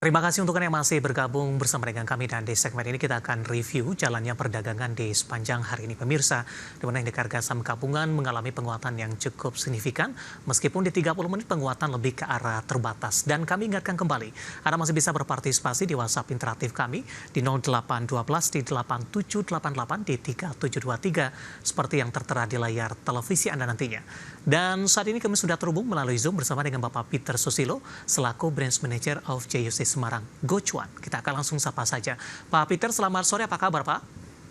Terima kasih untuk Anda yang masih bergabung bersama dengan kami, dan di segmen ini kita akan review jalannya perdagangan di sepanjang hari ini pemirsa, di mana indeks harga saham gabungan mengalami penguatan yang cukup signifikan meskipun di 30 menit penguatan lebih ke arah terbatas. Dan kami ingatkan kembali, Anda masih bisa berpartisipasi di WhatsApp interaktif kami di 0812 di 8788 di 3723 seperti yang tertera di layar televisi Anda nantinya. Dan saat ini kami sudah terhubung melalui Zoom bersama dengan Bapak Peter Susilo selaku Branch Manager of JUC Semarang Gocuan. Kita akan langsung sapa saja. Pak Peter, selamat sore, apa kabar Pak?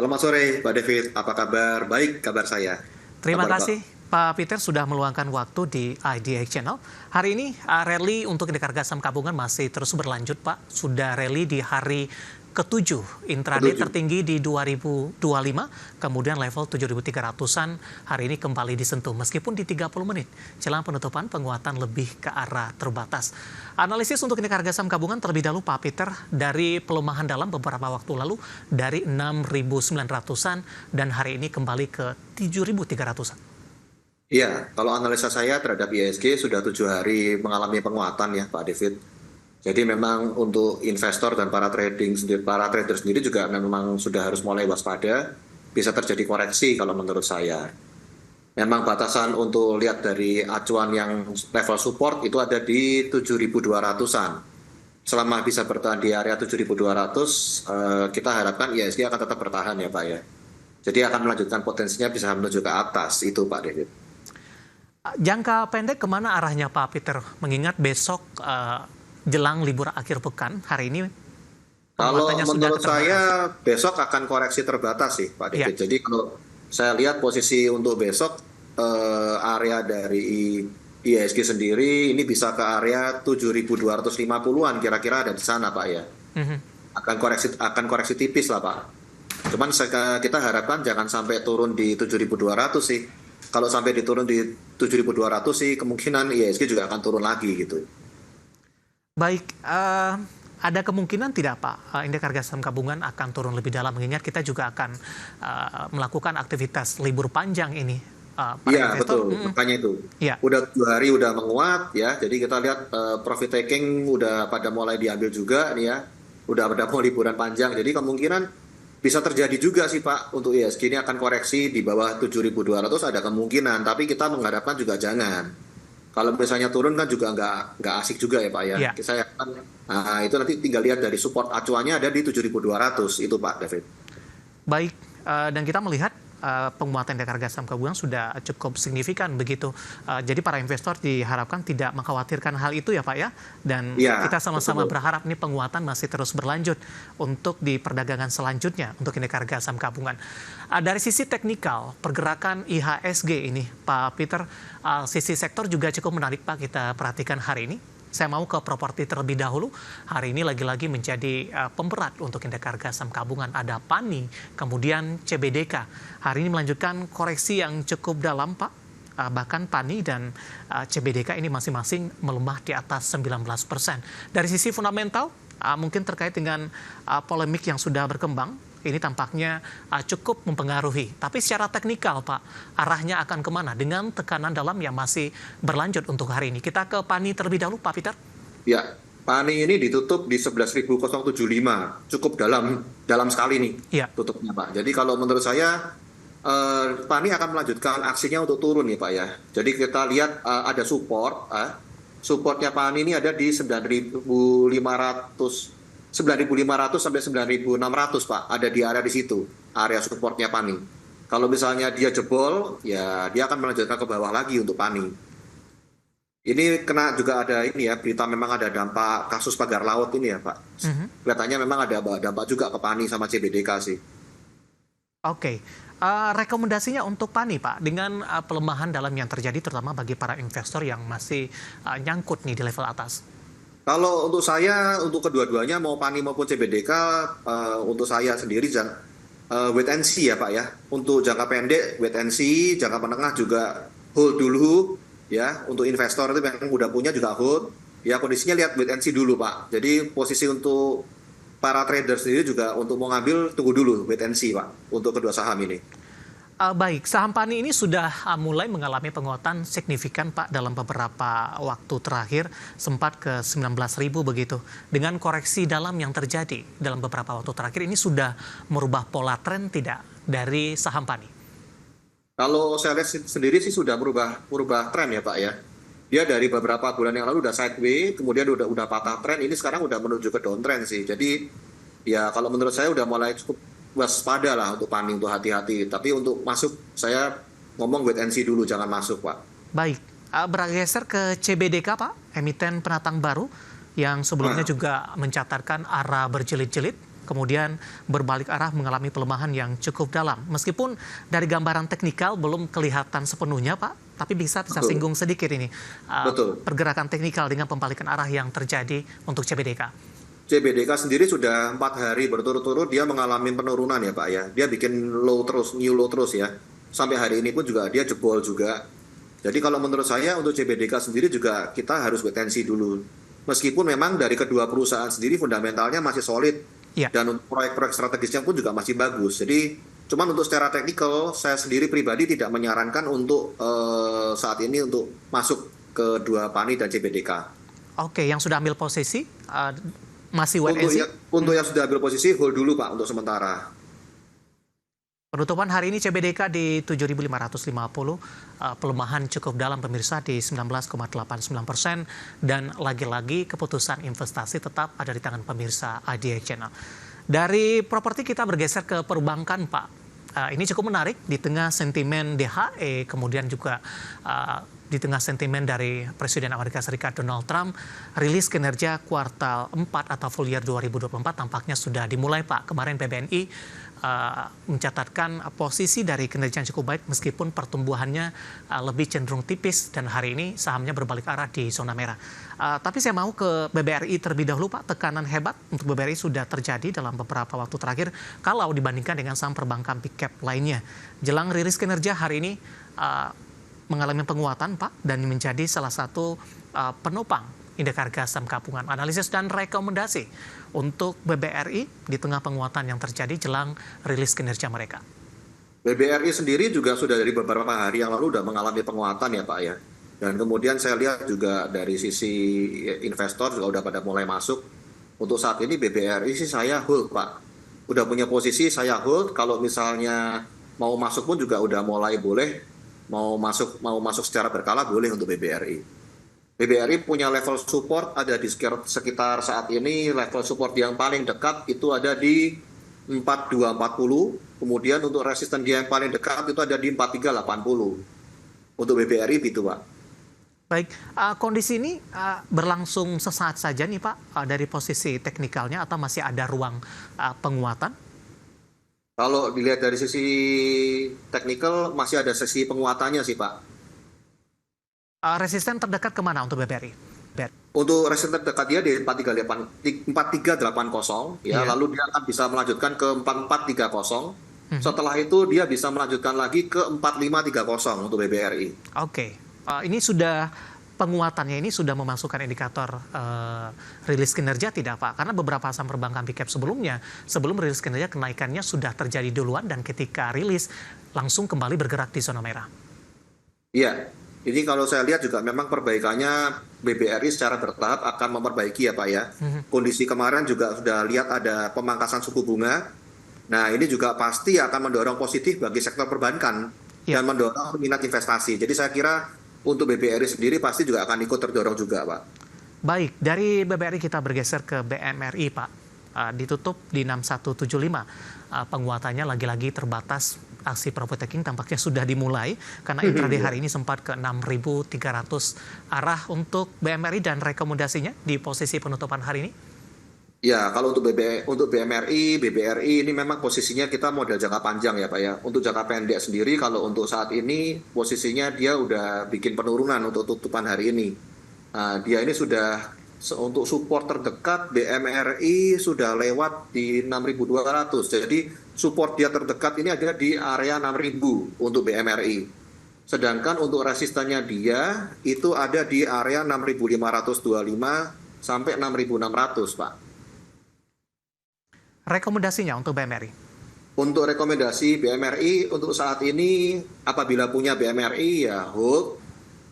Selamat sore Pak David, apa kabar? Baik kabar saya. Terima kasih Pak Peter sudah meluangkan waktu di IDX Channel. Hari ini rally untuk indeks harga saham gabungan masih terus berlanjut Pak. Sudah rally di hari ke-7, intraday tertinggi di 2025, kemudian level 7.300-an hari ini kembali disentuh meskipun di 30 menit. Jelang penutupan penguatan lebih ke arah terbatas. Analisis untuk indeks harga saham gabungan terlebih dahulu Pak Peter, dari pelemahan dalam beberapa waktu lalu dari 6.900-an dan hari ini kembali ke 7.300-an. Iya, kalau analisa saya terhadap IHSG sudah 7 hari mengalami penguatan ya Pak David. Jadi memang untuk investor dan para trader sendiri juga memang sudah harus mulai waspada, bisa terjadi koreksi kalau menurut saya. Memang batasan untuk lihat dari acuan yang level support itu ada di 7.200-an. Selama bisa bertahan di area 7.200, kita harapkan IHSG akan tetap bertahan ya Pak ya. Jadi akan melanjutkan potensinya bisa menuju ke atas, itu Pak David. Jangka pendek kemana arahnya Pak Peter? Mengingat besok jelang libur akhir pekan, hari ini kalau menurut saya besok akan koreksi terbatas sih Pak David. Jadi kalau saya lihat posisi untuk besok area dari IHSG sendiri ini bisa ke area 7.250-an kira-kira ada di sana Pak ya. Akan koreksi tipis lah Pak. Cuman kita harapkan jangan sampai turun di 7.200 sih. Kalau sampai diturun di 7.200 sih kemungkinan IHSG juga akan turun lagi gitu. Baik, ada kemungkinan tidak Pak, indeks harga saham gabungan akan turun lebih dalam, mengingat kita juga akan melakukan aktivitas libur panjang ini. Iya betul, makanya itu. Ya. Udah 2 hari udah menguat ya, jadi kita lihat profit taking udah pada mulai diambil juga nih ya, udah mau liburan panjang, jadi kemungkinan bisa terjadi juga sih Pak untuk IHSG ini akan koreksi di bawah 7.200 ada kemungkinan, tapi kita mengharapkan juga jangan. Kalau misalnya turun kan juga nggak asik juga ya Pak ya. Saya itu nanti tinggal lihat dari support acuannya ada di 7.200 itu Pak David. Baik, dan kita melihat penguatan indeks harga saham gabungan sudah cukup signifikan begitu. Jadi para investor diharapkan tidak mengkhawatirkan hal itu ya Pak ya. Dan kita sama-sama berharap ini penguatan masih terus berlanjut untuk di perdagangan selanjutnya untuk indeks harga saham gabungan. Dari sisi teknikal, pergerakan IHSG ini Pak Peter, sisi sektor juga cukup menarik Pak kita perhatikan hari ini. Saya mau ke properti terlebih dahulu. Hari ini lagi-lagi menjadi pemberat untuk indeks harga saham gabungan. Ada PANI, kemudian CBDK. Hari ini melanjutkan koreksi yang cukup dalam, Pak. Bahkan PANI dan CBDK ini masing-masing melemah di atas 19%. Dari sisi fundamental, mungkin terkait dengan polemik yang sudah berkembang, ini tampaknya cukup mempengaruhi. Tapi secara teknikal, Pak, arahnya akan kemana dengan tekanan dalam yang masih berlanjut untuk hari ini? Kita ke PANI terlebih dahulu, Pak Peter. Ya, PANI ini ditutup di 11.075, cukup dalam sekali nih tutupnya, Pak. Jadi kalau menurut saya, PANI akan melanjutkan aksinya untuk turun nih, Pak ya. Jadi kita lihat ada support, supportnya PANI ini ada di 9.500 sampai 9.600 Pak, ada di area di situ, area supportnya PANI. Kalau misalnya dia jebol, ya dia akan melanjutkan ke bawah lagi untuk PANI. Ini kena juga ada ini ya, berita memang ada dampak kasus pagar laut ini ya Pak. Kelihatannya memang ada dampak juga ke PANI sama CBDK sih. Oke. Rekomendasinya untuk PANI Pak, dengan pelemahan dalam yang terjadi terutama bagi para investor yang masih nyangkut nih di level atas. Kalau untuk saya, untuk kedua-duanya mau PANI maupun CBDK, untuk saya sendiri wait and see ya Pak ya. Untuk jangka pendek wait and see, jangka menengah juga hold dulu ya. Untuk investor itu yang udah punya juga hold. Ya kondisinya lihat wait and see dulu Pak. Jadi posisi untuk para trader sendiri juga untuk mau ngambil tunggu dulu wait and see Pak untuk kedua saham ini. Baik, saham PANI ini sudah mulai mengalami penguatan signifikan Pak dalam beberapa waktu terakhir, sempat ke 19.000 begitu. Dengan koreksi dalam yang terjadi dalam beberapa waktu terakhir ini sudah merubah pola tren tidak dari saham PANI? Kalau saya lihat sendiri sih sudah merubah tren ya Pak ya. Dia dari beberapa bulan yang lalu udah sideways, kemudian udah patah tren, ini sekarang udah menuju ke downtrend sih. Jadi ya kalau menurut saya udah mulai cukup waspada lah untuk PANI, untuk hati-hati. Tapi untuk masuk, saya ngomong wait and see dulu, jangan masuk Pak. Baik, bergeser ke CBDK Pak, emiten penantang baru yang sebelumnya juga mencatatkan arah berjilid-jilid, kemudian berbalik arah mengalami pelemahan yang cukup dalam. Meskipun dari gambaran teknikal belum kelihatan sepenuhnya Pak, tapi bisa singgung sedikit ini. Pergerakan teknikal dengan pembalikan arah yang terjadi untuk CBDK. CBDK sendiri sudah 4 hari berturut-turut dia mengalami penurunan ya Pak ya. Dia bikin new low terus ya. Sampai hari ini pun juga dia jebol juga. Jadi kalau menurut saya untuk CBDK sendiri juga kita harus wait and see dulu. Meskipun memang dari kedua perusahaan sendiri fundamentalnya masih solid. Ya. Dan untuk proyek-proyek strategisnya pun juga masih bagus. Jadi cuman untuk secara teknikal saya sendiri pribadi tidak menyarankan untuk saat ini untuk masuk ke dua PANI dan CBDK. Oke, yang sudah ambil posisi masih wait and see? Untuk yang sudah ambil posisi, hold dulu Pak untuk sementara. Penutupan hari ini CBDK di 7.550, pelemahan cukup dalam pemirsa di 19,89%, dan lagi-lagi keputusan investasi tetap ada di tangan pemirsa IDX Channel. Dari properti kita bergeser ke perbankan Pak. Ini cukup menarik di tengah sentimen DHE, kemudian juga di tengah sentimen dari Presiden Amerika Serikat Donald Trump, rilis kinerja kuartal 4 atau full year 2024 tampaknya sudah dimulai Pak. Kemarin PBNI mencatatkan posisi dari kinerja yang cukup baik meskipun pertumbuhannya lebih cenderung tipis, dan hari ini sahamnya berbalik arah di zona merah. Tapi saya mau ke BBRI terlebih dahulu Pak. Tekanan hebat untuk BBRI sudah terjadi dalam beberapa waktu terakhir kalau dibandingkan dengan saham perbankan big cap lainnya. Jelang rilis kinerja hari ini mengalami penguatan Pak, dan menjadi salah satu penopang indeks harga saham gabungan. Analisis dan rekomendasi untuk BBRI di tengah penguatan yang terjadi jelang rilis kinerja mereka. BBRI sendiri juga sudah dari beberapa hari yang lalu sudah mengalami penguatan ya Pak ya. Dan kemudian saya lihat juga dari sisi investor juga sudah pada mulai masuk. Untuk saat ini BBRI sih saya hold Pak. Udah punya posisi saya hold, kalau misalnya mau masuk pun juga udah mulai boleh. Mau masuk secara berkala boleh untuk BBRI. BBRI punya level support ada di sekitar saat ini, level support yang paling dekat itu ada di 4240, kemudian untuk resisten dia yang paling dekat itu ada di 4380. Untuk BBRI gitu Pak. Baik, kondisi ini berlangsung sesaat saja nih Pak dari posisi teknikalnya, atau masih ada ruang penguatan? Kalau dilihat dari sisi teknikal masih ada sisi penguatannya sih Pak. Resisten terdekat kemana untuk BBRI? Untuk resisten terdekat dia di 4380 ya, lalu dia akan bisa melanjutkan ke 4430. Setelah itu dia bisa melanjutkan lagi ke 4530 untuk BBRI. Oke. Ini sudah penguatannya ini sudah memasukkan indikator rilis kinerja tidak Pak? Karena beberapa saham perbankan big cap sebelumnya, sebelum rilis kinerja kenaikannya sudah terjadi duluan, dan ketika rilis langsung kembali bergerak di zona merah. Iya. Ini kalau saya lihat juga memang perbaikannya BBRI secara bertahap akan memperbaiki ya Pak ya. Kondisi kemarin juga sudah lihat ada pemangkasan suku bunga. Nah ini juga pasti akan mendorong positif bagi sektor perbankan dan mendorong minat investasi. Jadi saya kira untuk BBRI sendiri pasti juga akan ikut terdorong juga Pak. Baik, dari BBRI kita bergeser ke BMRI Pak. Ditutup di 6175. Penguatannya lagi-lagi terbatas. Aksi profit taking tampaknya sudah dimulai karena intraday hari ini sempat ke 6.300 arah untuk BMRI, dan rekomendasinya di posisi penutupan hari ini. Ya, kalau untuk BMRI, BBRI ini memang posisinya kita model jangka panjang ya Pak ya. Untuk jangka pendek sendiri kalau untuk saat ini posisinya dia udah bikin penurunan untuk tutupan hari ini. Dia ini sudah untuk support terdekat BMRI sudah lewat di 6.200. Jadi support dia terdekat ini ada di area 6.000 untuk BMRI. Sedangkan untuk resistannya dia itu ada di area 6.525 sampai 6.600 Pak. Rekomendasinya untuk BMRI? Untuk rekomendasi BMRI untuk saat ini apabila punya BMRI ya hold.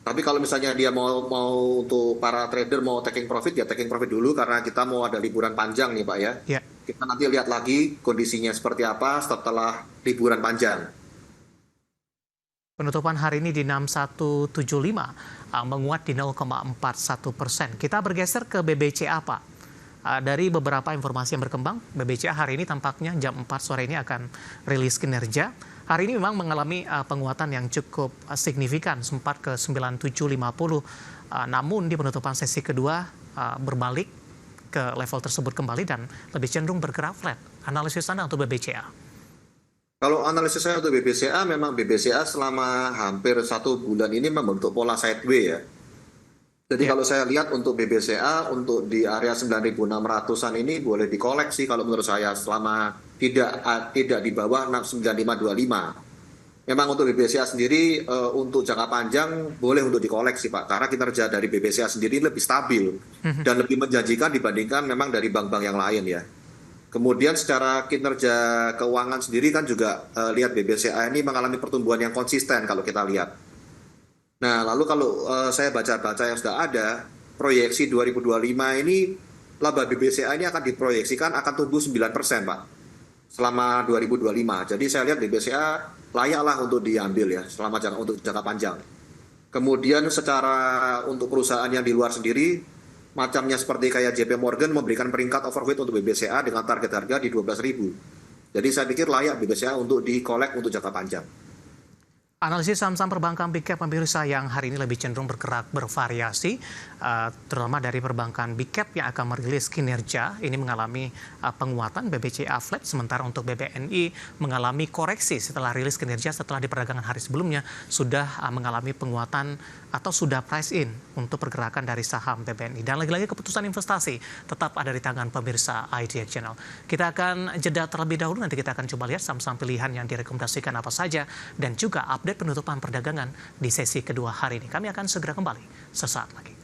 Tapi kalau misalnya dia mau untuk para trader mau taking profit ya taking profit dulu karena kita mau ada liburan panjang nih Pak ya. Ya. Kita nanti lihat lagi kondisinya seperti apa setelah liburan panjang. Penutupan hari ini di 6175 menguat di 0,41%. Kita bergeser ke BBCA Pak. Dari beberapa informasi yang berkembang, BBCA hari ini tampaknya jam 4 sore ini akan rilis kinerja. Hari ini memang mengalami penguatan yang cukup signifikan, sempat ke 9750. Namun di penutupan sesi kedua berbalik ke level tersebut kembali dan lebih cenderung bergerak flat. Analisis Anda untuk BBCA? Kalau analisis saya untuk BBCA, memang BBCA selama hampir 1 bulan ini membentuk pola sideways ya. Jadi kalau saya lihat untuk BBCA, untuk di area 9.600-an ini boleh dikoleksi kalau menurut saya selama tidak di bawah 9525. Memang untuk BBCA sendiri untuk jangka panjang boleh untuk dikoleksi Pak, karena kinerja dari BBCA sendiri lebih stabil dan lebih menjanjikan dibandingkan memang dari bank-bank yang lain ya. Kemudian secara kinerja keuangan sendiri kan juga lihat BBCA ini mengalami pertumbuhan yang konsisten kalau kita lihat. Nah, lalu kalau saya baca-baca yang sudah ada, proyeksi 2025 ini laba BBCA ini akan diproyeksikan akan tumbuh 9% Pak, selama 2025. Jadi saya lihat BBCA layaklah untuk diambil ya, untuk jangka panjang. Kemudian secara untuk perusahaan yang di luar sendiri, macamnya seperti kayak JP Morgan memberikan peringkat overweight untuk BBCA dengan target harga di 12.000. Jadi saya pikir layak BBCA untuk di-collect untuk jangka panjang. Analisis saham-saham perbankan big cap pemirsa yang hari ini lebih cenderung bergerak bervariasi, terutama dari perbankan big cap yang akan merilis kinerja. Ini mengalami penguatan, BBCA flat, sementara untuk BBNI mengalami koreksi setelah rilis kinerja setelah di perdagangan hari sebelumnya sudah mengalami penguatan atau sudah price in untuk pergerakan dari saham BBNI. Dan lagi-lagi keputusan investasi tetap ada di tangan pemirsa IDX Channel. Kita akan jeda terlebih dahulu, nanti kita akan coba lihat saham-saham pilihan yang direkomendasikan apa saja dan juga update penutupan perdagangan di sesi kedua hari ini. Kami akan segera kembali sesaat lagi.